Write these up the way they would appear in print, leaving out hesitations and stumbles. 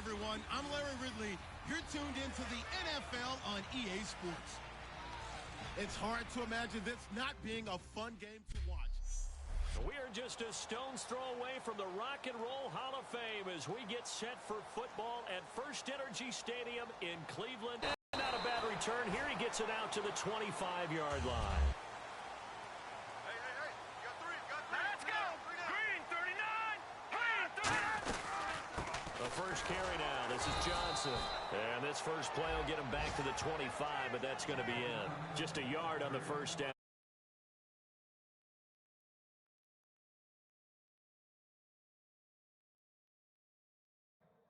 everyone. I'm Larry Ridley. You're tuned into the NFL on EA Sports. It's hard to imagine this not being a fun game to watch. We are just a stone's throw away from the Rock and Roll Hall of Fame as we get set for football at First Energy Stadium in Cleveland. Not a bad return. Here he gets it out to the 25-yard line. Let's go! Green 39! The first carry now. This is Johnson. And this first play will get him back to the 25, but that's going to be in. Just a yard on the first down.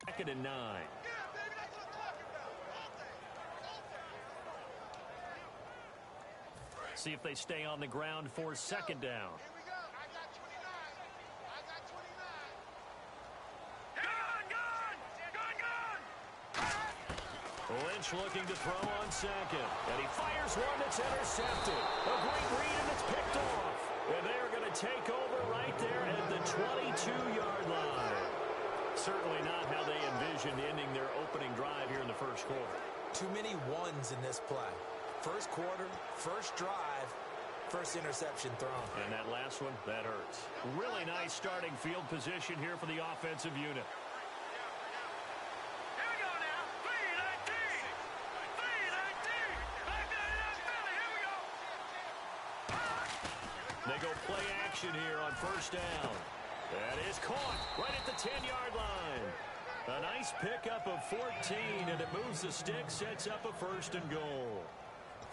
Second and 9. See if they stay on the ground for second down. Lynch looking to throw on second. And he fires one that's intercepted. A great read, and it's picked off. And they're going to take over right there at the 22-yard line. Certainly not how they envisioned ending their opening drive here in the first quarter. Too many ones in this play. First quarter, first drive, first interception thrown. And that last one, that hurts. Really nice starting field position here for the offensive unit. They go play action here on first down. That is caught right at the 10-yard line. A nice pickup of 14, and it moves the stick, sets up a first and goal.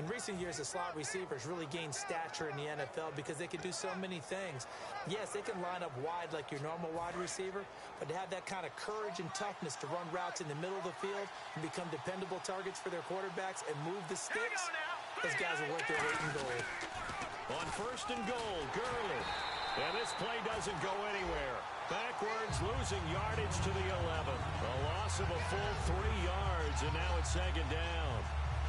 In recent years, the slot receivers really gained stature in the NFL because they can do so many things. Yes, they can line up wide like your normal wide receiver, but to have that kind of courage and toughness to run routes in the middle of the field and become dependable targets for their quarterbacks and move the sticks, those guys are worth their weight in gold. On first and goal, Gurley. And this play doesn't go anywhere. Backwards, losing yardage to the 11. A loss of a full 3 yards, and now it's second down.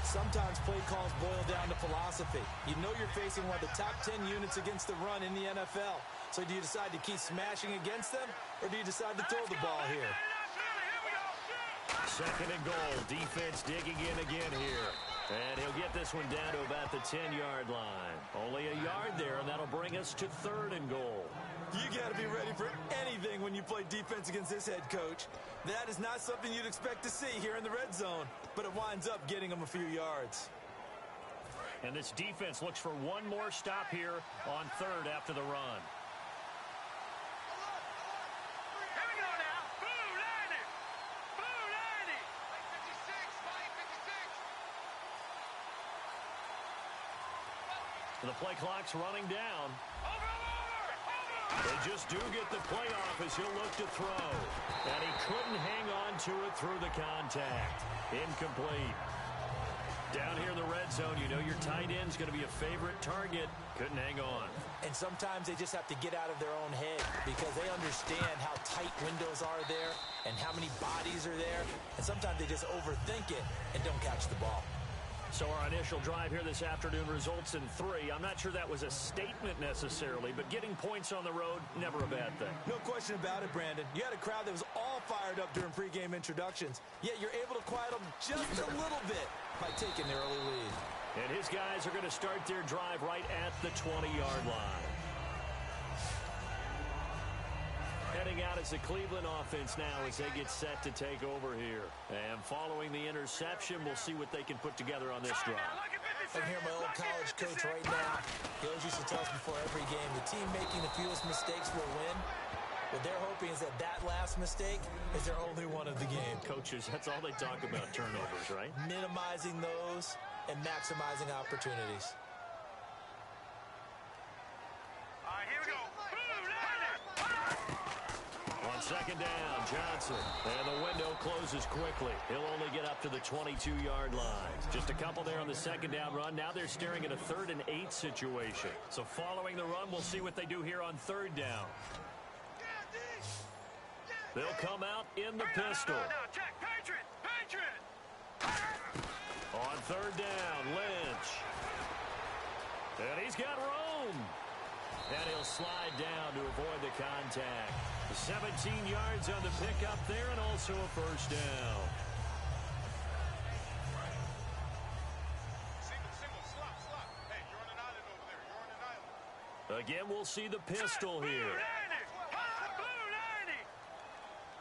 Sometimes play calls boil down to philosophy. You know you're facing one of the top 10 units against the run in the NFL. So do you decide to keep smashing against them, or do you decide to throw the ball here? Second and goal. Defense digging in again here. And he'll get this one down to about the 10-yard line. Only a yard there, and that'll bring us to third and goal. You got to be ready for anything when you play defense against this head coach. That is not something you'd expect to see here in the red zone, but it winds up getting him a few yards. And this defense looks for one more stop here on third after the run. The play clock's running down. They just do get the playoff as he'll look to throw. And he couldn't hang on to it through the contact. Incomplete. Down here in the red zone, you know your tight end's going to be a favorite target. Couldn't hang on. And sometimes they just have to get out of their own head because they understand how tight windows are there and how many bodies are there. And sometimes they just overthink it and don't catch the ball. So our initial drive here this afternoon results in 3. I'm not sure that was a statement necessarily, but getting points on the road, never a bad thing. No question about it, Brandon. You had a crowd that was all fired up during pregame introductions, yet you're able to quiet them just a little bit by taking the early lead. And his guys are going to start their drive right at the 20-yard line. Heading out is the Cleveland offense now as they get set to take over here. And following the interception, we'll see what they can put together on this drive. I'm here, my old college coach right now. He always used to tell us before every game, the team making the fewest mistakes will win. What they're hoping is that last mistake is their only one of the game. Coaches, that's all they talk about, turnovers, right? Minimizing those and maximizing opportunities. Second down, Johnson. And the window closes quickly. He'll only get up to the 22-yard line. Just a couple there on the second down run. Now they're staring at a 3rd and 8 situation. So following the run, we'll see what they do here on third down. They'll come out in the pistol. On third down, Lynch. And he's got room. And he'll slide down to avoid the contact. 17 yards on the pickup there and also a first down. Single, slop. Hey, you're on an island over there. You're on an island. Again, we'll see the pistol here.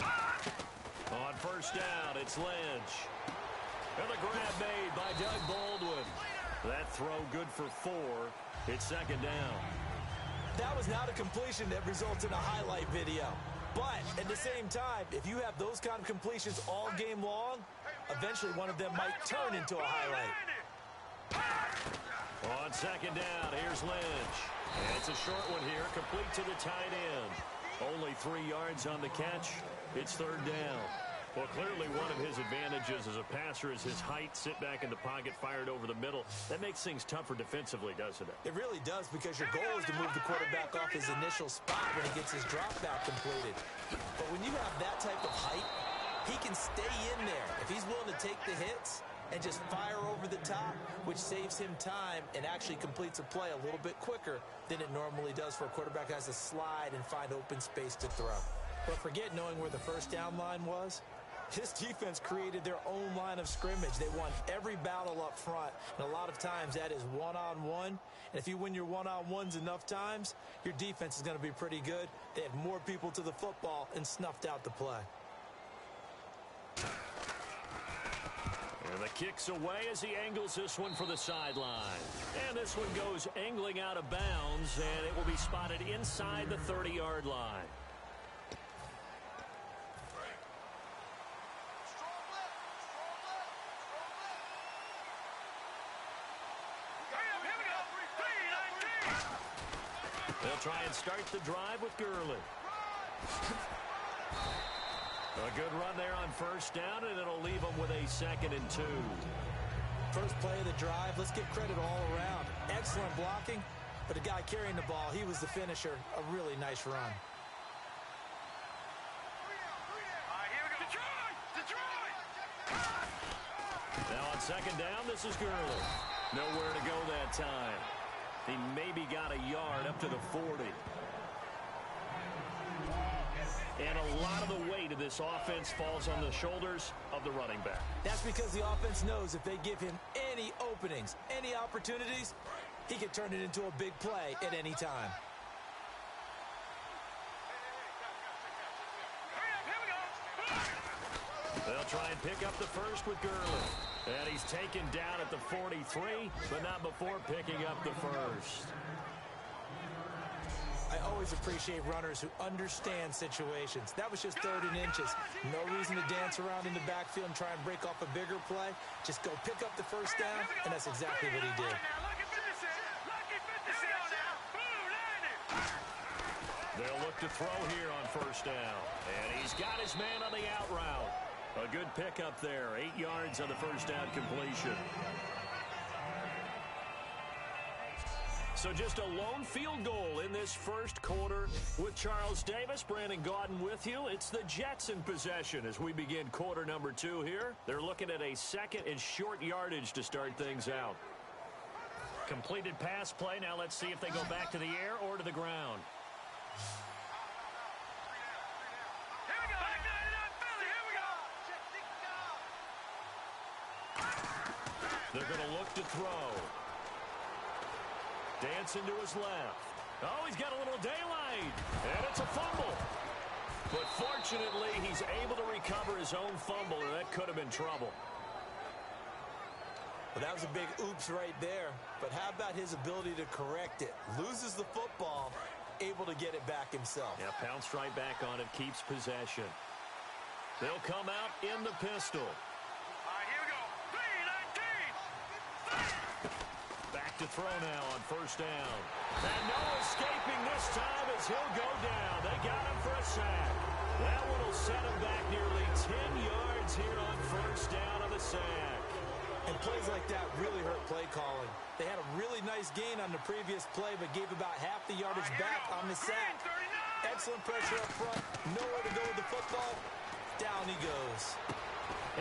On first down, it's Lynch. And the grab made by Doug Baldwin. That throw good for 4. It's second down. That was not a completion that results in a highlight video. But at the same time, if you have those kind of completions all game long, eventually one of them might turn into a highlight. On second down, here's Lynch. And it's a short one here, complete to the tight end. Only 3 yards on the catch. It's third down. Well, clearly one of his advantages as a passer is his height. Sit back in the pocket, fired over the middle. That makes things tougher defensively, doesn't it? It really does, because your goal is to move the quarterback off his initial spot when he gets his drop back completed. But when you have that type of height, he can stay in there. If he's willing to take the hits and just fire over the top, which saves him time and actually completes a play a little bit quicker than it normally does for a quarterback who has to slide and find open space to throw. But forget knowing where the first down line was. His defense created their own line of scrimmage. They won every battle up front, and a lot of times that is one-on-one. And if you win your one-on-ones enough times, your defense is going to be pretty good. They had more people to the football and snuffed out the play. And the kick's away as he angles this one for the sideline. And this one goes angling out of bounds, and it will be spotted inside the 30-yard line. They'll try and start the drive with Gurley. A good run there on first down, and it'll leave them with a 2nd and 2. First play of the drive, let's give credit all around. Excellent blocking, but the guy carrying the ball, he was the finisher. A really nice run. Now on second down, this is Gurley. Nowhere to go that time. He maybe got a yard up to the 40. And a lot of the weight of this offense falls on the shoulders of the running back. That's because the offense knows if they give him any openings, any opportunities, he can turn it into a big play at any time. They'll try and pick up the first with Gurley. And he's taken down at the 43, but not before picking up the first. I always appreciate runners who understand situations. That was just 3rd and inches. No reason to dance around in the backfield and try and break off a bigger play. Just go pick up the first down, and that's exactly what he did. They'll look to throw here on first down. And he's got his man on the out route. A good pickup there. 8 yards on the first down completion. So just a lone field goal in this first quarter with Charles Davis. Brandon Gaudin with you. It's the Jets in possession as we begin quarter number 2 here. They're looking at a 2nd and short yardage to start things out. Completed pass play. Now let's see if they go back to the air or to the ground. They're going to look to throw. Dancing to his left. Oh, he's got a little daylight. And it's a fumble. But fortunately, he's able to recover his own fumble, or that could have been trouble. Well, that was a big oops right there. But how about his ability to correct it? Loses the football, able to get it back himself. Yeah, pounced right back on it, keeps possession. They'll come out in the pistol. To throw now on first down. And no escaping this time as he'll go down. They got him for a sack. That one will set him back nearly 10 yards here on first down on the sack. And plays like that really hurt play calling. They had a really nice gain on the previous play, but gave about half the yardage back on the sack. Excellent pressure up front. Nowhere to go with the football. Down he goes.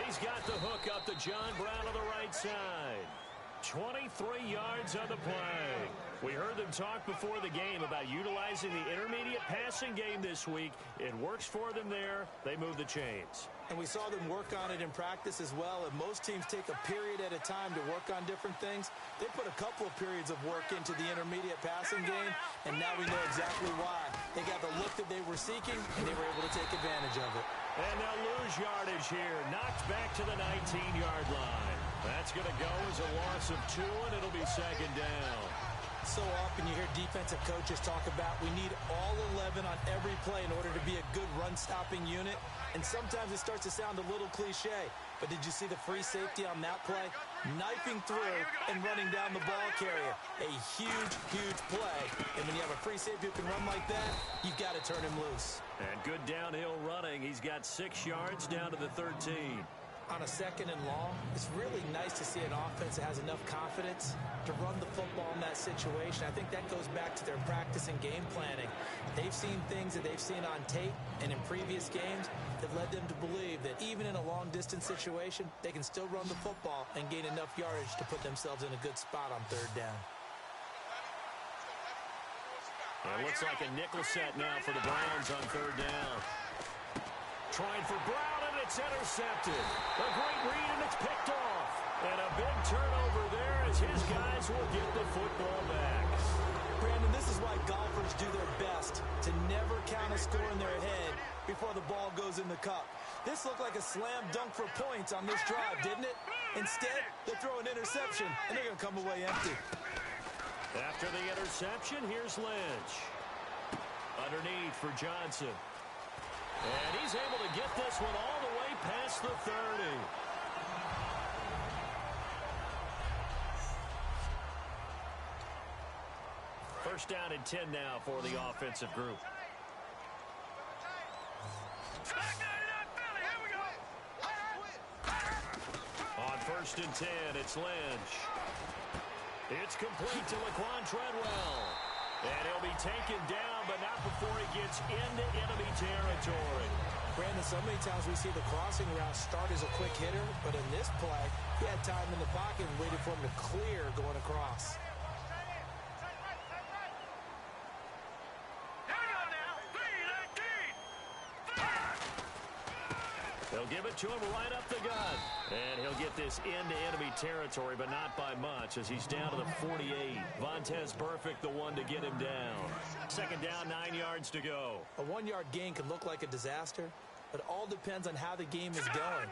He's got the hook up to John Brown on the right side. 23 yards on the play. We heard them talk before the game about utilizing the intermediate passing game this week. It works for them there. They move the chains. And we saw them work on it in practice as well. And most teams take a period at a time to work on different things. They put a couple of periods of work into the intermediate passing game, and now we know exactly why. They got the look that they were seeking, and they were able to take advantage of it. And they'll lose yardage here. Knocked back to the 19-yard line. That's going to go as a loss of 2, and it'll be second down. So often you hear defensive coaches talk about we need all 11 on every play in order to be a good run-stopping unit. And sometimes it starts to sound a little cliche. But did you see the free safety on that play? Knifing through and running down the ball carrier. A huge, huge play. And when you have a free safety who can run like that, you've got to turn him loose. And good downhill running. He's got 6 yards down to the 13. On a second and long, it's really nice to see an offense that has enough confidence to run the football in that situation. I think that goes back to their practice and game planning. They've seen things that they've seen on tape and in previous games that led them to believe that even in a long-distance situation, they can still run the football and gain enough yardage to put themselves in a good spot on third down. It looks like a nickel set now for the Browns on third down. Trying for Brown, and it's intercepted. A great read, and it's picked off. And a big turnover there as his guys will get the football back. Brandon, this is why golfers do their best to never count a score in their head before the ball goes in the cup. This looked like a slam dunk for points on this drive, didn't it? Instead, they throw an interception, and they're going to come away empty. After the interception, here's Lynch. Underneath for Johnson. And he's able to get this one all the way past the 30. First down and 10 now for the offensive group. On first and 10, it's Lynch. It's complete to Laquan Treadwell. And he'll be taken down, but not before he gets into enemy territory. Brandon, so many times we see the crossing route start as a quick hitter, but in this play, he had time in the pocket and waited for him to clear going across. They'll give it to him right up the gut. And he'll get this into enemy territory, but not by much as he's down to the 48. Vontaze Burfict, the one to get him down. Second down, 9 yards to go. A 1-yard gain can look like a disaster, but it all depends on how the game is going.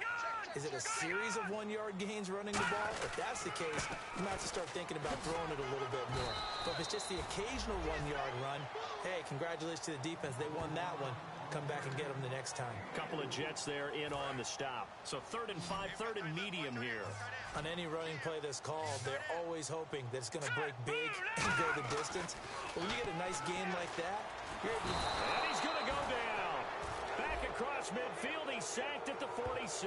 Is it a series of 1-yard gains running the ball? If that's the case, you might have to start thinking about throwing it a little bit more. But if it's just the occasional 1-yard run, hey, congratulations to the defense. They won that one. Come back and get them the next time. Couple of Jets there in on the stop. So 3rd and 5, 3rd and medium here. On any running play that's called, they're always hoping that it's going to break big and go the distance. But when you get a nice gain like that, you're able to... And he's going to go down. Back across midfield, he's sacked at the 46.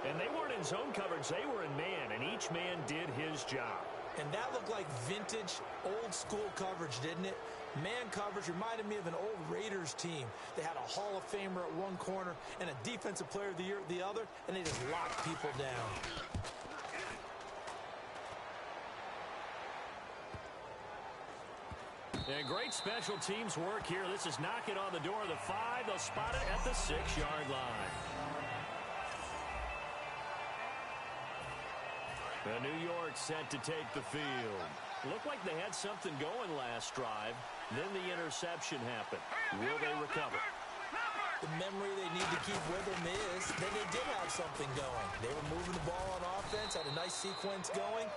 And they weren't in zone coverage, they were in man, and each man did his job. And that looked like vintage, old-school coverage, didn't it? Man coverage reminded me of an old Raiders team. They had a Hall of Famer at one corner and a Defensive Player of the Year at the other, and they just locked people down. And great special teams work here. This is knocking on the door of the 5. They'll spot it at the 6-yard line. The New York set to take the field. Looked like they had something going last drive. Then the interception happened. Will they recover? The memory they need to keep with them is that they did have something going. They were moving the ball on offense, had a nice sequence going.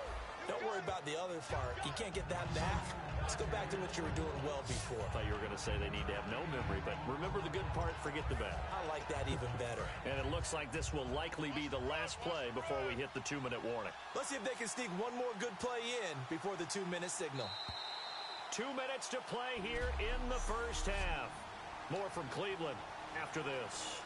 Don't worry about the other part. You can't get that back. Let's go back to what you were doing well before. I thought you were going to say they need to have no memory, but remember the good part, forget the bad. I like that even better. And it looks like this will likely be the last play before we hit the 2-minute warning. Let's see if they can sneak one more good play in before the 2-minute signal. 2 minutes to play here in the first half. More from Cleveland after this.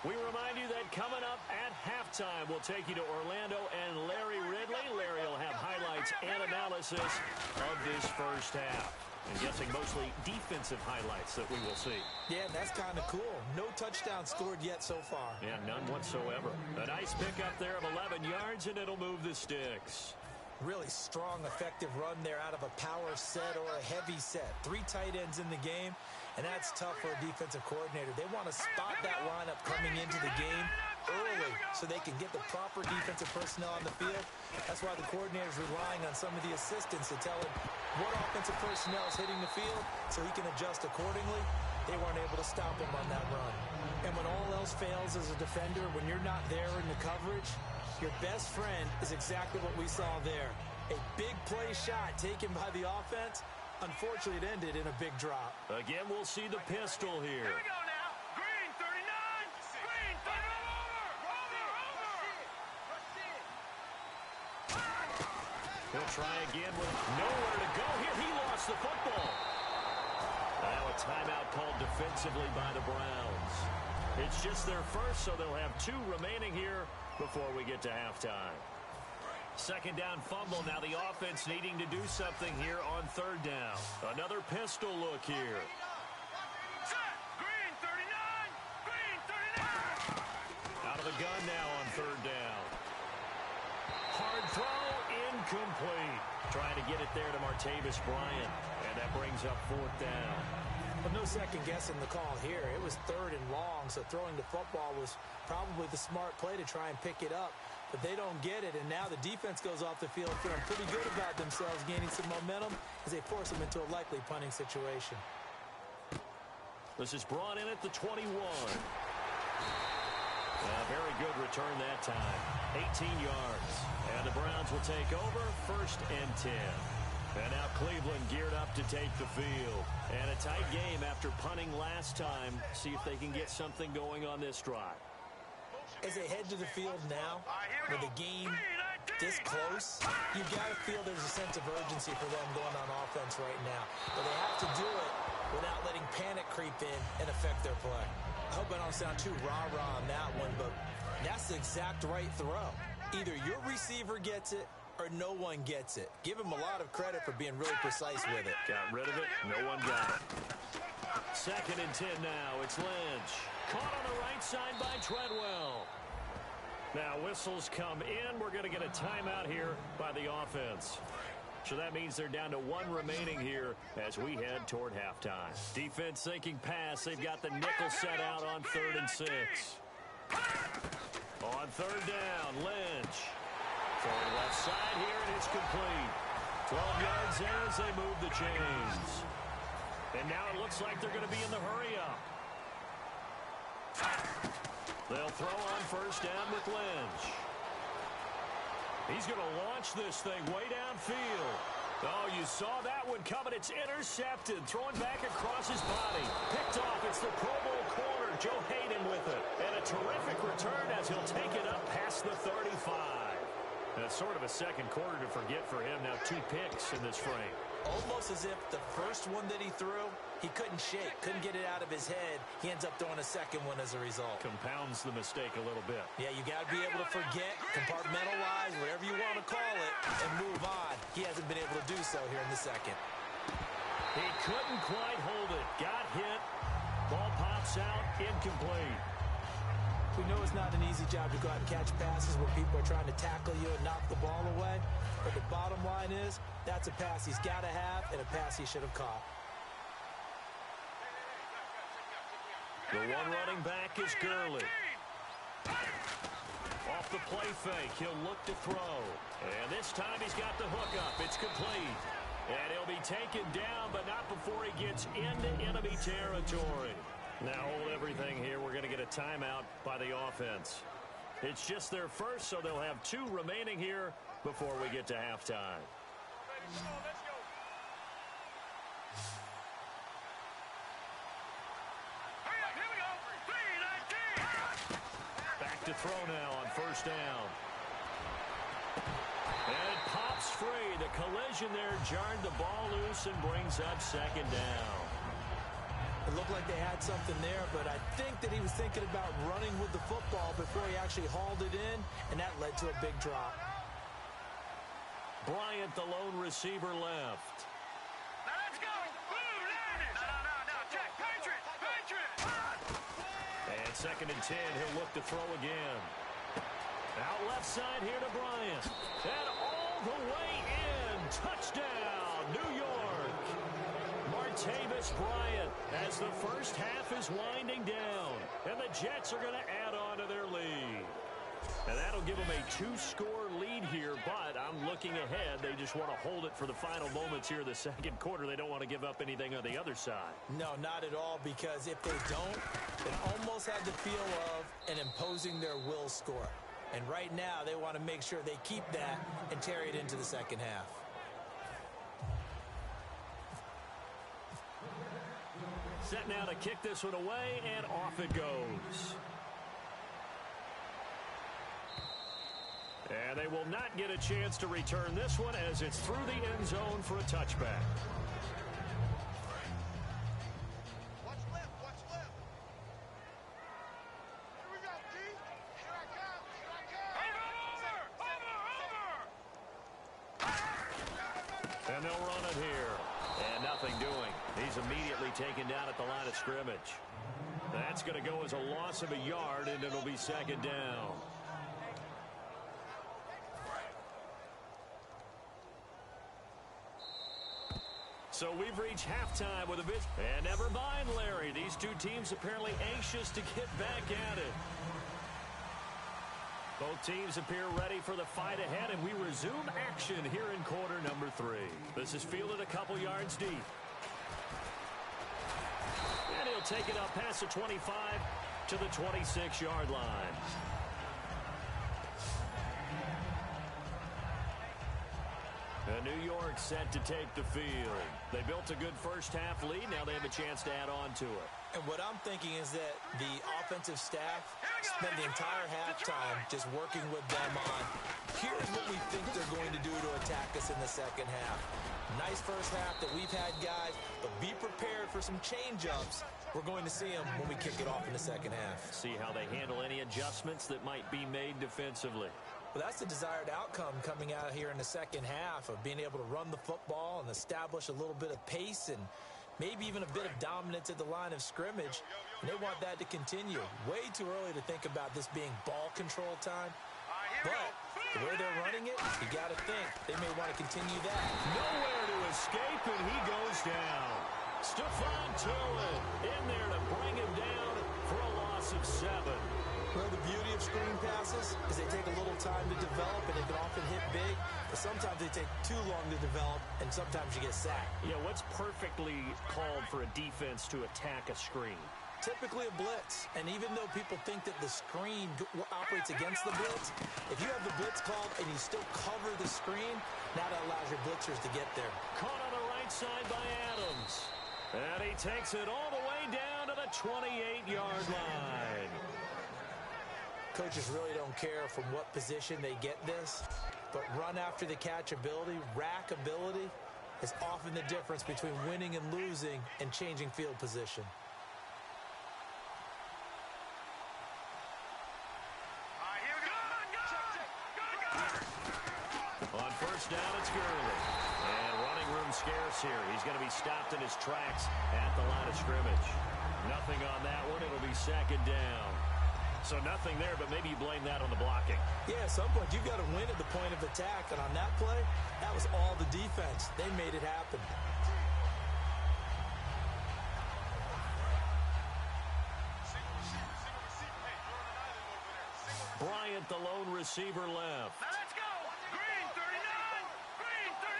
We remind you that coming up at halftime, we'll take you to Orlando and Larry Ridley. Larry will have highlights and analysis of this first half. I'm guessing mostly defensive highlights that we will see. Yeah, that's kind of cool. No touchdown scored yet so far. Yeah, none whatsoever. A nice pickup there of 11 yards, and it'll move the sticks. Really strong, effective run there out of a power set or a heavy set. 3 tight ends in the game, and that's tough for a defensive coordinator. They want to spot that lineup coming into the game early so they can get the proper defensive personnel on the field. That's why the coordinator is relying on some of the assistants to tell him what offensive personnel is hitting the field so he can adjust accordingly. They weren't able to stop him on that run. And when all else fails as a defender, when you're not there in the coverage, your best friend is exactly what we saw there. A big play shot taken by the offense. Unfortunately, it ended in a big drop. Again, we'll see the pistol here. Here we go now. Green 39. Green 30. He'll try again with nowhere to go here. He lost the football. Now a timeout called defensively by the Browns. It's just their first, so they'll have 2 remaining here before we get to halftime. Second down fumble. Now the offense needing to do something here on 3rd down. Another pistol look here. Set. Green 39. Green 39. Out of the gun now on 3rd down. Hard throw, incomplete. Trying to get it there to Martavis Bryant. And that brings up 4th down. But no second guessing the call here. It was 3rd and long, so throwing the football was probably the smart play to try and pick it up. But they don't get it, and now the defense goes off the field feeling pretty good about themselves, gaining some momentum as they force them into a likely punting situation. This is brought in at the 21. Very good return that time. 18 yards. And the Browns will take over 1st and 10. And now Cleveland geared up to take the field. And a tight game after punting last time. See if they can get something going on this drive. As they head to the field now, with the game this close, you've got to feel there's a sense of urgency for them going on offense right now. But they have to do it without letting panic creep in and affect their play. I hope I don't sound too rah-rah on that one, but that's the exact right throw. Either your receiver gets it or no one gets it. Give him a lot of credit for being really precise with it. Got rid of it. No one got it. 2nd and 10 now. It's Lynch. Caught on the right side by Treadwell. Now whistles come in. We're going to get a timeout here by the offense. So that means they're down to 1 remaining here as we head toward halftime. Defense thinking pass. They've got the nickel set out on 3rd and 6. On 3rd down, Lynch. Throwing left side here, and it's complete. 12 yards there as they move the chains. And now it looks like they're going to be in the hurry-up. They'll throw on 1st down with Lynch. He's going to launch this thing way downfield. Oh, you saw that one coming. It's intercepted. Throwing back across his body. Picked off. It's the Pro Bowl corner, Joe Hayden, with it. And a terrific return as he'll take it up past the 35. That's sort of a second quarter to forget for him. Now 2 picks in this frame. Almost as if the first one that he threw, he couldn't shake, couldn't get it out of his head. He ends up throwing a second one as a result. Compounds the mistake a little bit. Yeah, you got to be able to forget, compartmentalize, whatever you want to call it, and move on. He hasn't been able to do so here in the second. He couldn't quite hold it. Got hit. Ball pops out. Incomplete. We know it's not an easy job to go out and catch passes where people are trying to tackle you and knock the ball away. But the bottom line is, that's a pass he's got to have and a pass he should have caught. The one running back is Gurley. Off the play fake, he'll look to throw. And this time he's got the hook up. It's complete. And he'll be taken down, but not before he gets into enemy territory. Now hold everything here. We're going to get a timeout by the offense. It's just their first, so they'll have 2 remaining here before we get to halftime. Let's go. Hurry up, here we go. 3-19. Back to throw now on 1st down. And it pops free. The collision there jarred the ball loose and brings up 2nd down. It looked like they had something there, but I think that he was thinking about running with the football before he actually hauled it in, and that led to a big drop. Bryant, the lone receiver, left. Now let's go. 2nd and 10. He'll look to throw again. Out left side here to Bryant. And all the way in. Touchdown, New York. Martavis Bryant as the first half is winding down. And the Jets are going to add on to their lead. And that'll give them a 2-score lead here, but I'm looking ahead. They just want to hold it for the final moments here in the second quarter. They don't want to give up anything on the other side. No, not at all, because if they don't, it almost had the feel of an imposing their will score. And right now, they want to make sure they keep that and carry it into the second half. Set now to kick this one away, and off it goes. And they will not get a chance to return this one as it's through the end zone for a touchback. Watch left, watch left. Here we go, D. Here I come, here I come. Over. And they'll run it here. And nothing doing. He's immediately taken down at the line of scrimmage. That's going to go as a loss of a yard, and it'll be 2nd down. So we've reached halftime with a bit. And never mind, Larry. These two teams apparently anxious to get back at it. Both teams appear ready for the fight ahead, and we resume action here in quarter number 3. This is fielded a couple yards deep. And he'll take it up past the 25 to the 26-yard line. New York set to take the field. They built a good first half lead. Now they have a chance to add on to it. And what I'm thinking is that the offensive staff spent the entire halftime just working with them on, here's what we think they're going to do to attack us in the second half. Nice first half that we've had, guys, but be prepared for some change-ups. We're going to see them when we kick it off in the second half. See how they handle any adjustments that might be made defensively. Well, that's the desired outcome coming out here in the second half of being able to run the football and establish a little bit of pace and maybe even a bit of dominance at the line of scrimmage. And they want that to continue. Way too early to think about this being ball control time. But the way they're running it, you got to think they may want to continue that. Nowhere to escape, and he goes down. Stephon Tuitt in there to bring him down for a loss of 7. Well, the beauty of screen passes is they take a little time to develop, and they can often hit big, but sometimes they take too long to develop, and sometimes you get sacked. Yeah, what's perfectly called for a defense to attack a screen? Typically a blitz, and even though people think that the screen operates against the blitz, if you have the blitz called and you still cover the screen, now that allows your blitzers to get there. Caught on the right side by Adams, and he takes it all the way down to the 28-yard line. Coaches really don't care from what position they get this, but run after the catch ability, rack ability, is often the difference between winning and losing and changing field position. On first down, it's Gurley. And running room scarce here. He's going to be stopped in his tracks at the line of scrimmage. Nothing on that one. It'll be 2nd down. So nothing there, but maybe you blame that on the blocking. Yeah, at some point, you've got to win at the point of attack. And on that play, that was all the defense. They made it happen. Bryant, the lone receiver, left. Now let's go. Green 39. Green 39.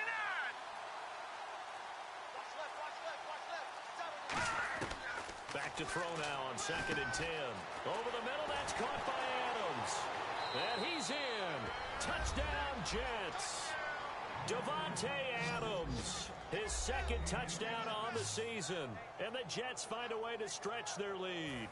Watch left, watch left, watch left. Back to throw now on 2nd and 10. Over the middle, that's caught by Adams. And he's in. Touchdown, Jets. Davante Adams, his 2nd touchdown on the season. And the Jets find a way to stretch their lead.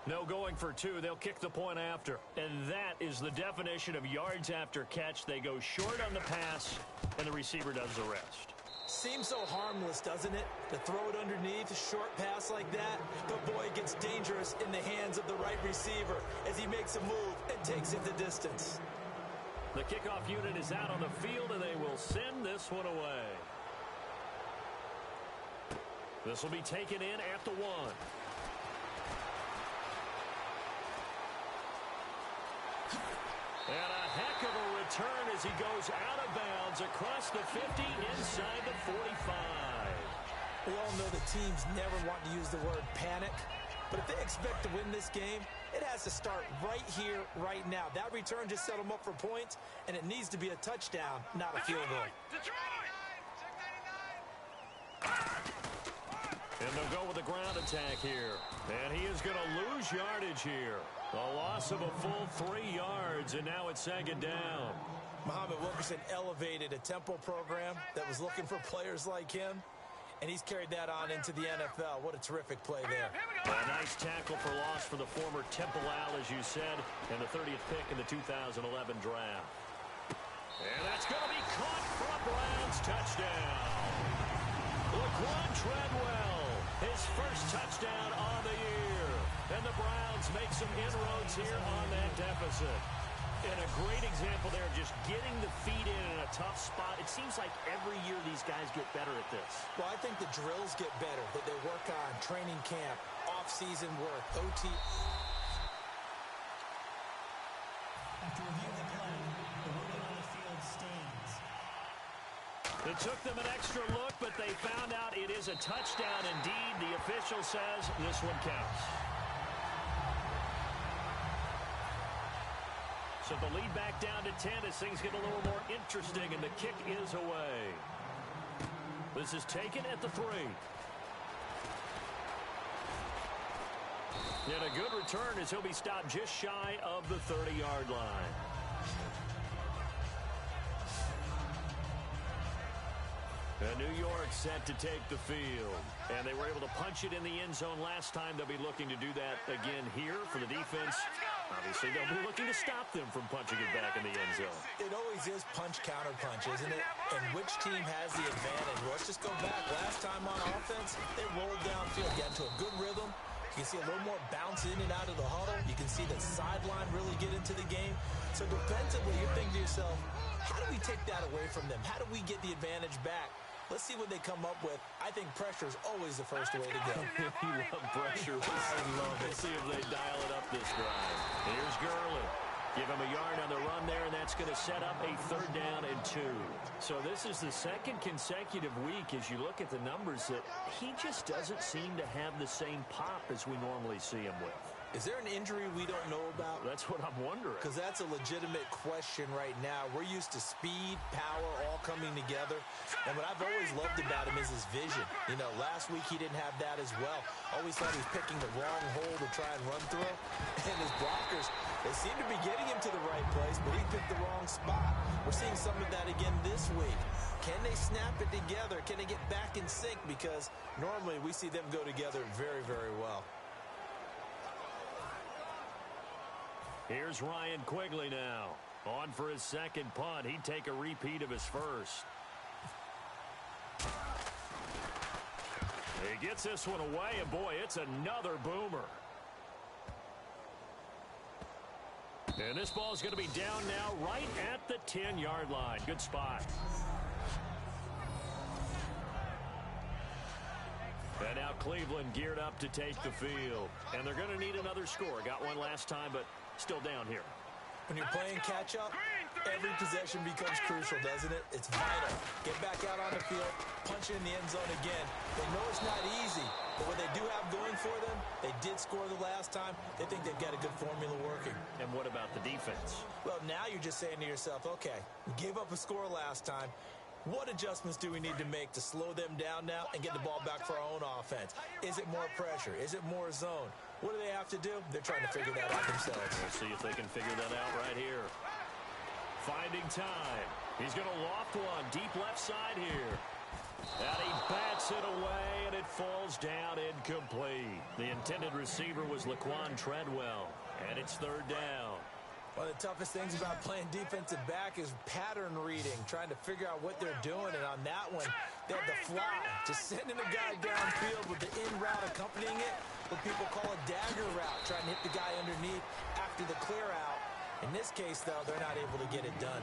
No going for 2. They'll kick the point after. And that is the definition of yards after catch. They go short on the pass, and the receiver does the rest. Seems so harmless, doesn't it? To throw it underneath, a short pass like that. But boy, it gets dangerous in the hands of the right receiver as he makes a move and takes it the distance. The kickoff unit is out on the field, and they will send this one away. This will be taken in at the 1. And a heck of a return as he goes out of bounds across the 50 inside the 45. We all know the teams never want to use the word panic, but if they expect to win this game, it has to start right here, right now. That return just set them up for points, and it needs to be a touchdown, not a field goal. And they'll go with a ground attack here. And he is going to lose yardage here. A loss of a full 3 yards, and now it's second down. Muhammad Wilkerson elevated a tempo program that was looking for players like him, and he's carried that on into the NFL. What a terrific play there. A nice tackle for loss for the former Temple Owl, as you said, and the 30th pick in the 2011 draft. And that's going to be caught for a Browns touchdown. Laquan Treadwell, his first touchdown on the year. And the Browns make some inroads here on that deficit. And a great example there of just getting the feet in a tough spot. It seems like every year these guys get better at this. Well, I think the drills get better, that they work on training camp, off-season work, OT. After reviewing the play, the ruling on the field stands. It took them an extra look, but they found out it is a touchdown indeed. The official says this one counts. So the lead back down to 10 as things get a little more interesting, and the kick is away. This is taken at the 3. And a good return as he'll be stopped just shy of the 30-yard line. And New York set to take the field. And they were able to punch it in the end zone last time. They'll be looking to do that again here for the defense. Obviously, they'll be looking to stop them from punching it back in the end zone. It always is punch-counter-punch, isn't it? And which team has the advantage? Well, let's just go back. Last time on offense, they rolled downfield, got into a good rhythm. You can see a little more bounce in and out of the huddle. You can see the sideline really get into the game. So defensively, you're thinking to yourself, how do we take that away from them? How do we get the advantage back? Let's see what they come up with. I think pressure is always the first way to go. You love pressure. I love it. Let's see if they dial it up this drive. Here's Gurley. Give him a yard on the run there, and that's going to set up a 3rd down and 2. So this is the second consecutive week, as you look at the numbers, that he just doesn't seem to have the same pop as we normally see him with. Is there an injury we don't know about? That's what I'm wondering. Because that's a legitimate question right now. We're used to speed, power, all coming together. And what I've always loved about him is his vision. You know, last week he didn't have that as well. Always thought he was picking the wrong hole to try and run through. And his blockers, they seem to be getting him to the right place, but he picked the wrong spot. We're seeing some of that again this week. Can they snap it together? Can they get back in sync? Because normally we see them go together very, very well. Here's Ryan Quigley now. On for his second punt. He'd take a repeat of his first. He gets this one away, and boy, it's another boomer. And this ball is going to be down now right at the 10-yard line. Good spot. And now Cleveland geared up to take the field. And they're going to need another score. Got one last time, but still down here. When you're playing catch-up, every possession becomes crucial, doesn't it? It's vital. Get back out on the field, punch it in the end zone again. They know it's not easy, but what they do have going for them, they did score the last time. They think they've got a good formula working. And what about the defense? Well, now you're just saying to yourself, okay, we gave up a score last time. What adjustments do we need to make to slow them down now and get the ball back for our own offense? Is it more pressure? Is it more zone? What do they have to do? They're trying to figure that out themselves. We'll see if they can figure that out right here. Finding time. He's going to loft one deep left side here. And he bats it away, and it falls down incomplete. The intended receiver was Laquan Treadwell, and it's 3rd down. One of the toughest things about playing defensive back is pattern reading, trying to figure out what they're doing. And on that one, they had the fly, just sending a guy downfield with the in route accompanying it, what people call a dagger route, trying to hit the guy underneath after the clear out. In this case, though, they're not able to get it done.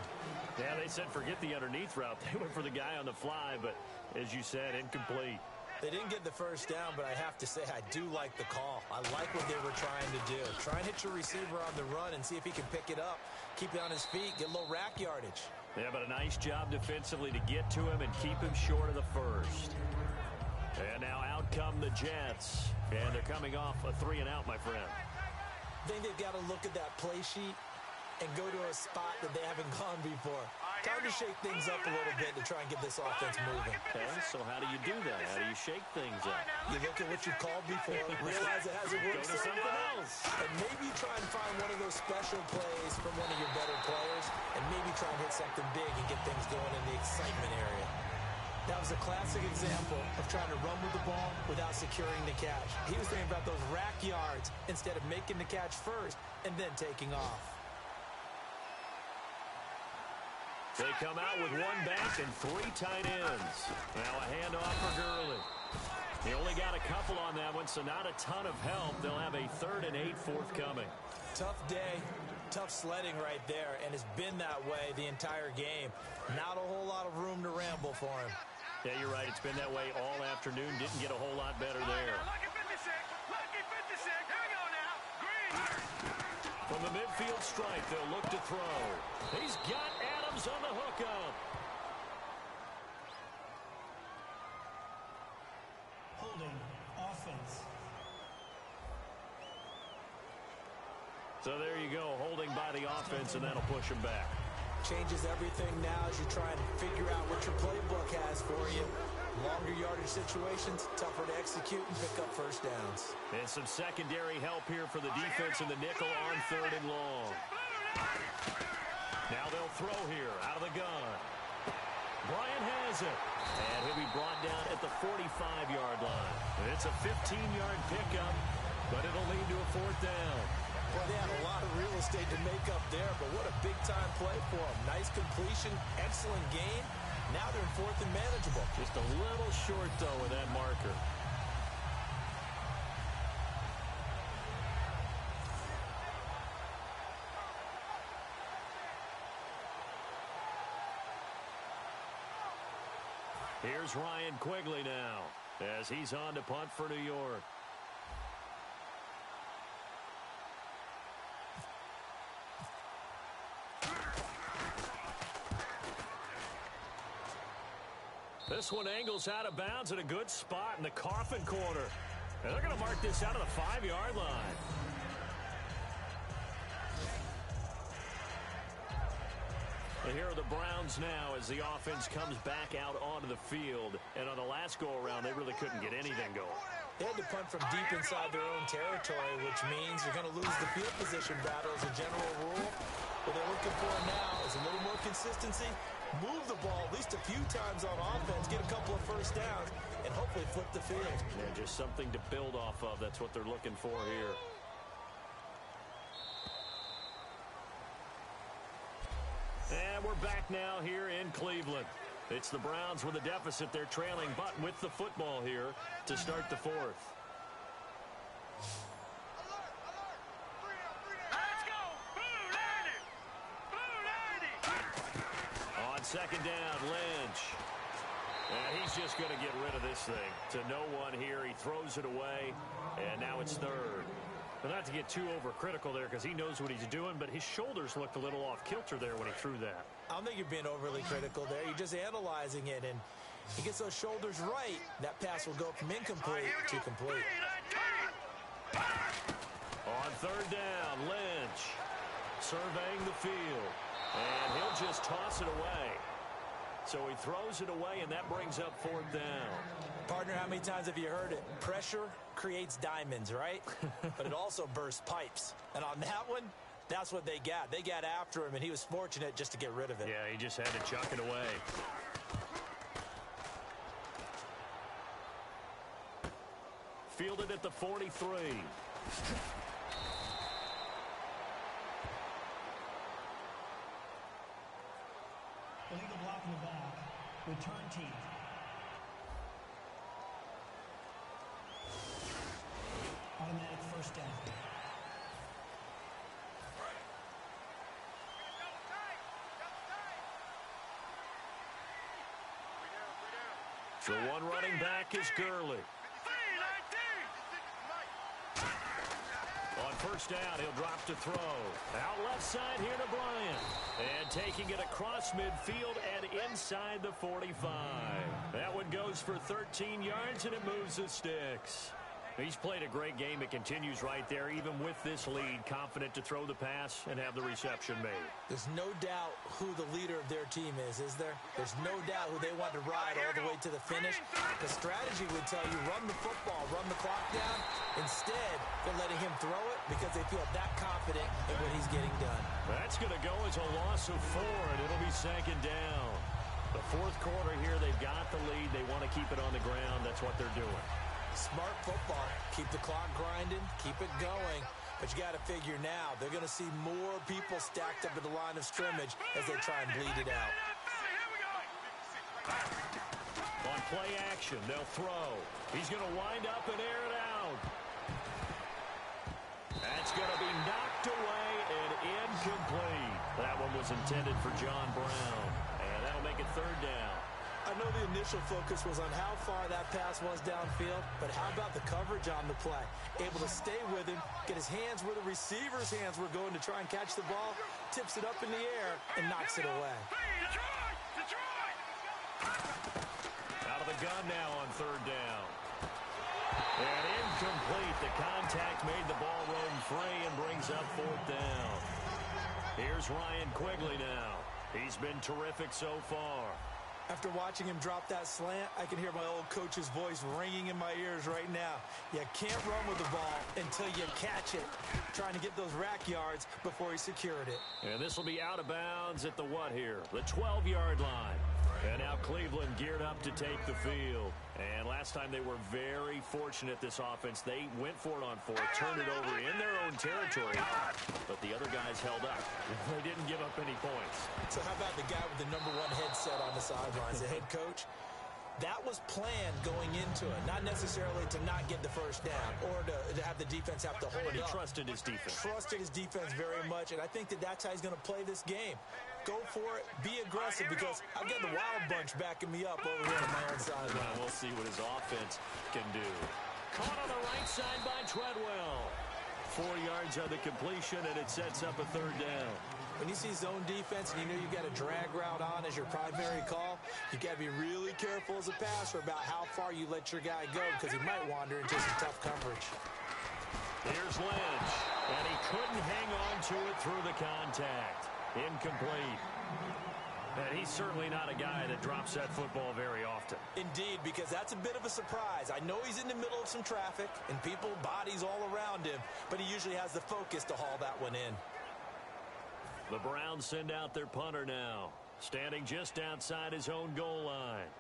Yeah, they said forget the underneath route. They went for the guy on the fly, but as you said, incomplete. They didn't get the first down, but I have to say I do like the call. I like what they were trying to do. Try and hit your receiver on the run and see if he can pick it up, keep it on his feet, get a little rack yardage. Yeah, but a nice job defensively to get to him and keep him short of the first. And now out come the Jets. And they're coming off a 3-and-out, my friend. I think they've got to look at that play sheet and go to a spot that they haven't gone before. Time to shake things up a little bit to try and get this offense moving. Okay, so how do you do that? How do you shake things up? You look at what you called before, realize it hasn't worked Go to something else. and maybe try and find one of those special plays from one of your better players, and maybe try and hit something big and get things going in the excitement area. That was a classic example of trying to run with the ball without securing the catch. He was thinking about those rack yards instead of making the catch first and then taking off. They come out with one back and 3 tight ends. Now a handoff for Gurley. He only got a couple on that one, so not a ton of help. They'll have a 3rd and 8 forthcoming. Tough day, tough sledding right there, and it's been that way the entire game. Not a whole lot of room to ramble for him. Yeah, you're right. It's been that way all afternoon. Didn't get a whole lot better there. Lucky 56. Lucky 56. Here we go now. Green. From the midfield stripe, they'll look to throw. He's got Adams on the hookup. Holding offense. So there you go, holding by the offense, and that'll push him back. Changes everything now as you try and figure out what your playbook has for you. Longer yardage situations, tougher to execute and pick up first downs. And some secondary help here for the defense in the nickel on 3rd and long. Now they'll throw here out of the gun. Bryant has it. And he'll be brought down at the 45-yard line. It's a 15-yard pickup, but it'll lead to a 4th down. Well, they had a lot of real estate to make up there, but what a big-time play for them. Nice completion, excellent game. Now they're in 4th and manageable. Just a little short, though, with that marker. Here's Ryan Quigley now as he's on to punt for New York. This one angles out of bounds at a good spot in the coffin corner. And they're going to mark this out of the 5-yard line. And here are the Browns now as the offense comes back out onto the field. And on the last go-around, they really couldn't get anything going. They had to punt from deep inside their own territory, which means you're going to lose the field position battle as a general rule. What they're looking for now is a little more consistency, move the ball at least a few times on offense, get a couple of first downs, and hopefully flip the field. Yeah, just something to build off of. That's what they're looking for here. And we're back now here in Cleveland. It's the Browns with a deficit. They're trailing, but with the football here to start the 4th. Let's go. Blue 90. Blue 90. On 2nd down, Lynch. And he's just going to get rid of this thing to no one here. He throws it away, and now it's 3rd. But not to get too overcritical there because he knows what he's doing, but his shoulders looked a little off kilter there when he threw that. I don't think you're being overly critical there. You're just analyzing it, and he gets those shoulders right. That pass will go from incomplete to complete. On 3rd down, Lynch surveying the field, and he'll just toss it away. So he throws it away, and that brings up 4th down. Partner, how many times have you heard it? Pressure creates diamonds, right? But it also bursts pipes. And on that one, that's what they got. They got after him, and he was fortunate just to get rid of it. Yeah, he just had to chuck it away. Fielded at the 43. Illegal block in the back. Return team. Automatic first down. So one running back is Gurley. On first down, he'll drop to throw. Out left side here to Bryant. And taking it across midfield and inside the 45. That one goes for 13 yards, and it moves the sticks. He's played a great game. It continues right there, even with this lead, confident to throw the pass and have the reception made. There's no doubt who the leader of their team is there? There's no doubt who they want to ride all the way to the finish. The strategy would tell you run the football, run the clock down. Instead, they're letting him throw it because they feel that confident in what he's getting done. That's going to go as a loss of 4, and it'll be second down. The fourth quarter here, they've got the lead. They want to keep it on the ground. That's what they're doing. Smart football. Keep the clock grinding. Keep it going. But you got to figure now, they're going to see more people stacked up at the line of scrimmage as they try and bleed it out. On play action, they'll throw. He's going to wind up and air it out. That's going to be knocked away and incomplete. That one was intended for John Brown. And that'll make it third down. I know the initial focus was on how far that pass was downfield, but how about the coverage on the play? Able to stay with him, get his hands where the receiver's hands were going to try and catch the ball, tips it up in the air, and knocks it away. Out of the gun now on third down. And incomplete. The contact made the ball roam free and brings up fourth down. Here's Ryan Quigley now. He's been terrific so far. After watching him drop that slant, I can hear my old coach's voice ringing in my ears right now. You can't run with the ball until you catch it. Trying to get those rack yards before he secured it. And this will be out of bounds at the what here? The 12-yard line. And now Cleveland geared up to take the field. And last time they were very fortunate, this offense. They went for it on fourth, turned it over in their own territory. But the other guys held up. They didn't give up any points. So how about the guy with the #1 headset on the sidelines, the head coach? That was planned going into it. Not necessarily to not get the first down or to have the defense have to hold But he up. trusted his defense. Trusted his defense very much, and I think that's how he's going to play this game. Go for it. Be aggressive because I've got the Wild Bunch backing me up over here on my own sideline. We'll see what his offense can do. Caught on the right side by Treadwell. 4 yards on the completion, and it sets up a third down. When you see zone defense and you know you've got a drag route on as your primary call, you got to be really careful as a passer about how far you let your guy go because he might wander into some tough coverage. Here's Lynch, and he couldn't hang on to it through the contact. Incomplete. And he's certainly not a guy that drops that football very often. Indeed, because that's a bit of a surprise. I know he's in the middle of some traffic and people, bodies all around him, but he usually has the focus to haul that one in. The Browns send out their punter now, standing just outside his own goal line.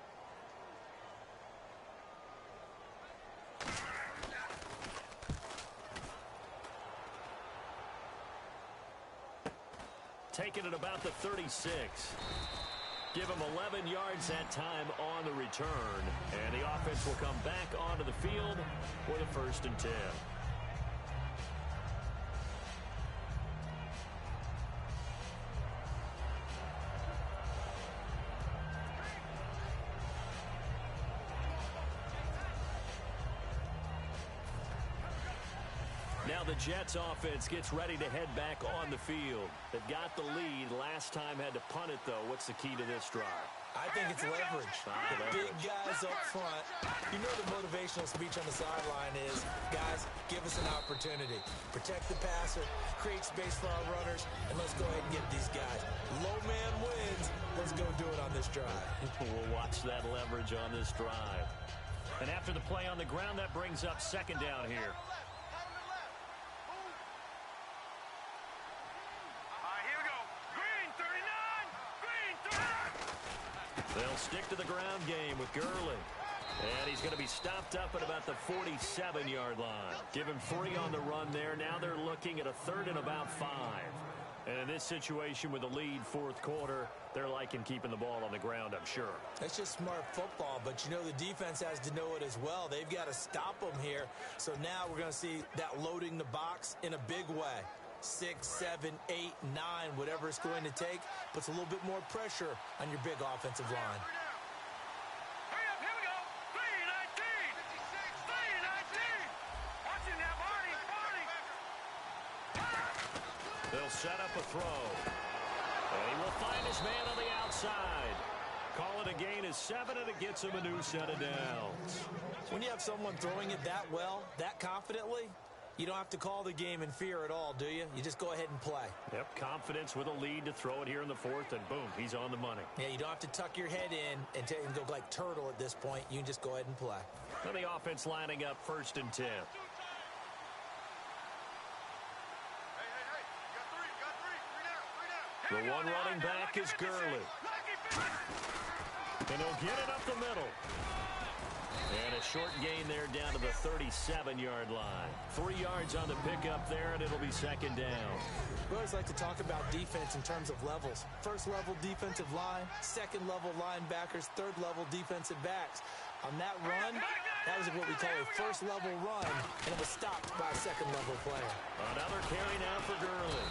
Taking it about the 36. Give him 11 yards that time on the return. And the offense will come back onto the field with a 1st and 10. Now the Jets offense gets ready to head back on the field. They've got the lead. Last time had to punt it, though. What's the key to this drive? I think it's leverage. The big guys up front. You know the motivational speech on the sideline is, guys, give us an opportunity. Protect the passer, create space for our runners, and let's go ahead and get these guys. Low man wins. Let's go do it on this drive. We'll watch that leverage on this drive. And after the play on the ground, that brings up second down here. They'll stick to the ground game with Gurley. And he's going to be stopped up at about the 47-yard line. Give him 3 on the run there. Now they're looking at a 3rd and about 5. And in this situation with the lead fourth quarter, they're liking keeping the ball on the ground, I'm sure. That's just smart football, but you know the defense has to know it as well. They've got to stop them here. So now we're going to see that loading the box in a big way. 6, 7, 8, 9, whatever it's going to take, puts a little bit more pressure on your big offensive line. They'll set up a throw. And he will find his man on the outside. Call it a gain of 7, and it gets him a new set of downs. When you have someone throwing it that well, that confidently, you don't have to call the game in fear at all, do you? You just go ahead and play. Yep, confidence with a lead to throw it here in the 4th, and boom, he's on the money. Yeah, you don't have to tuck your head in and go like turtle at this point. You can just go ahead and play. And the offense lining up 1st and 10. The one running back is Gurley. And he'll get it up the middle. And a short gain there down to the 37-yard line. 3 yards on the pickup there, and it'll be 2nd down. We always like to talk about defense in terms of levels. 1st level defensive line, 2nd level linebackers, 3rd level defensive backs. On that run, that was what we call a 1st level run, and it was stopped by a 2nd level player. Another carry now for Gurley.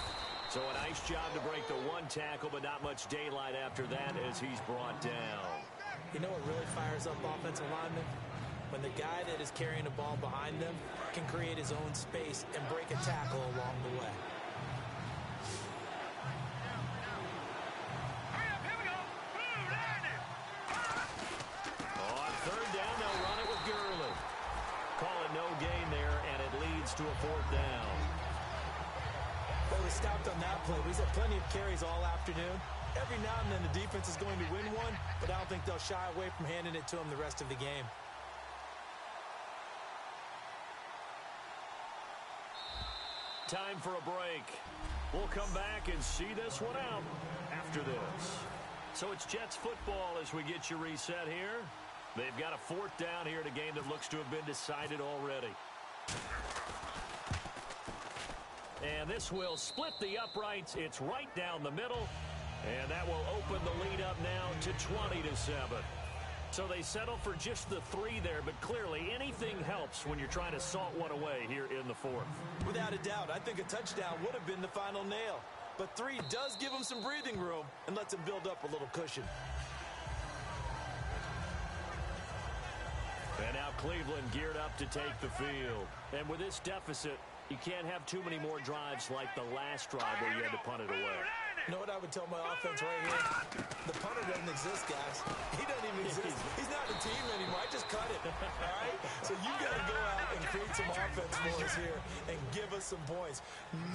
So a nice job to break the 1 tackle, but not much daylight after that as he's brought down. You know what really fires up offensive linemen? When the guy that is carrying the ball behind them can create his own space and break a tackle along the way. On 3rd down, they'll run it with Gurley. Call it no gain there, and it leads to a 4th down. Well, we stopped on that play. We've had plenty of carries all afternoon. Every now and then the defense is going to win one, but I don't think they'll shy away from handing it to them the rest of the game. Time for a break. We'll come back and see this one out after this. So it's Jets football as we get you reset here. They've got a 4th down here in a game that looks to have been decided already. And this will split the uprights. It's right down the middle. And that will open the lead up now to 20-7. So they settle for just the 3 there, but clearly anything helps when you're trying to salt one away here in the 4th. Without a doubt, I think a touchdown would have been the final nail. But 3 does give them some breathing room and lets them build up a little cushion. And now Cleveland geared up to take the field. And with this deficit, you can't have too many more drives like the last drive where you had to punt it away. You know what I would tell my offense right here? The punter doesn't exist, guys. He doesn't even exist. He's not a team anymore. I just cut it, all right? So you got to go out and create some offense for us here and give us some points.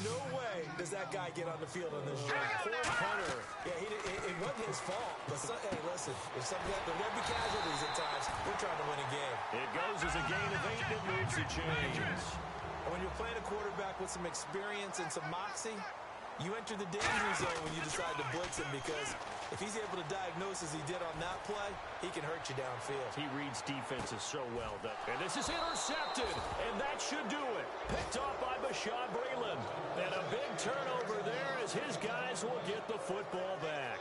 No way does that guy get on the field on this drive. Poor punter. Yeah, it wasn't his fault. But hey, listen, if something there'll be casualties at times. We're trying to win a game. It goes as a gain of 8 that moves the chains. And when you're playing a quarterback with some experience and some moxie, you enter the danger zone when you decide to blitz him, because if he's able to diagnose as he did on that play, he can hurt you downfield. He reads defenses so well. And this is intercepted, and that should do it. Picked off by Bashaud Breeland. And a big turnover there as his guys will get the football back.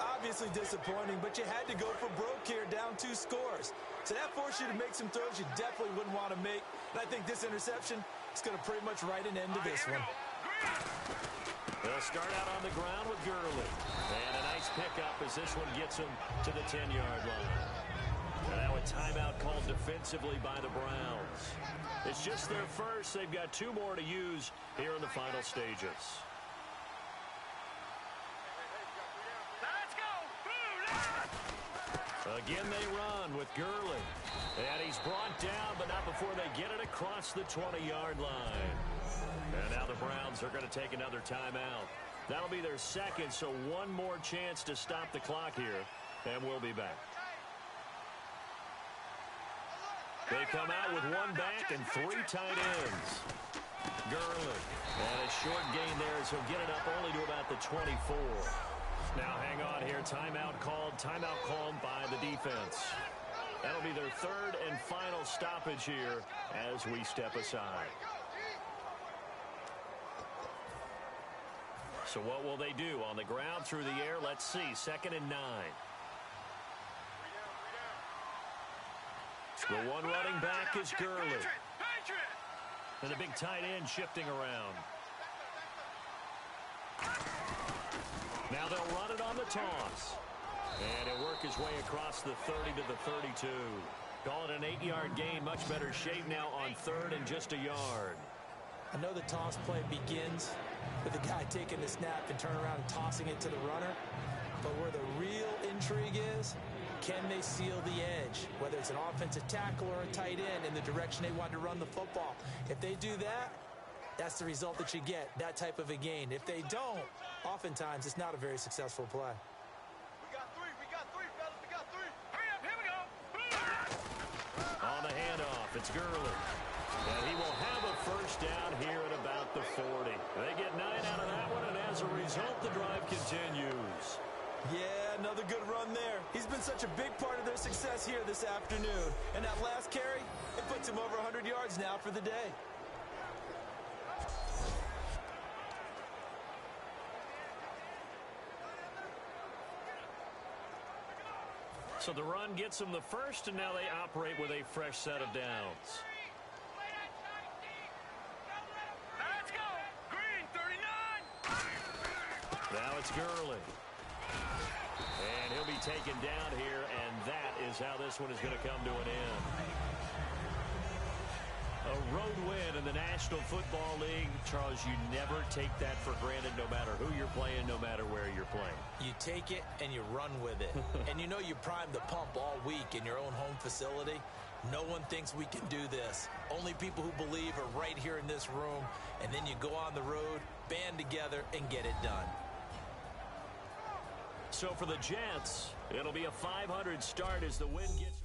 Obviously disappointing, but you had to go for broke here, down 2 scores. So that forced you to make some throws you definitely wouldn't want to make. And I think this interception is going to pretty much write an end to this one. They'll start out on the ground with Gurley. And a nice pickup as this one gets him to the 10-yard line. And now a timeout called defensively by the Browns. It's just their first. They've got 2 more to use here in the final stages. Again, they run with Gurley. And he's brought down, but not before they get it across the 20-yard line. And now the Browns are going to take another timeout. That'll be their second, so one more chance to stop the clock here. And we'll be back. They come out with 1 back and 3 tight ends. Gurley. And a short gain there as he'll get it up only to about the 24. Now hang on here. Timeout called by the defense. That'll be their 3rd and final stoppage here as we step aside. So what will they do? On the ground, through the air? Let's see. 2nd and 9. The one running back is Gurley. And the big tight end shifting around. Now they'll run it on the toss. And he'll work his way across the 30 to the 32. Call it an 8-yard gain. Much better shape now on 3rd and just a yard. I know the toss play begins with the guy taking the snap and turning around and tossing it to the runner. But where the real intrigue is, can they seal the edge, whether it's an offensive tackle or a tight end, in the direction they want to run the football? If they do that, that's the result that you get, that type of a gain. If they don't, oftentimes it's not a very successful play. We got three, fellas, we got three. Hurry up, here we go. On the handoff, it's Gurley. And he will have a first down here at about the 40. They get 9 out of that one, and as a result, the drive continues. Yeah, another good run there. He's been such a big part of their success here this afternoon. And that last carry, it puts him over 100 yards now for the day. So the run gets them the first, and now they operate with a fresh set of downs. Let's go. Green, 39. Now it's Gurley. And he'll be taken down here, and that is how this one is going to come to an end. A road win in the National Football League. Charles, you never take that for granted, no matter who you're playing, no matter where you're playing. You take it and you run with it. And you know you primed the pump all week in your own home facility. No one thinks we can do this. Only people who believe are right here in this room. And then you go on the road, band together, and get it done. So for the Jets, it'll be a 500 start as the win gets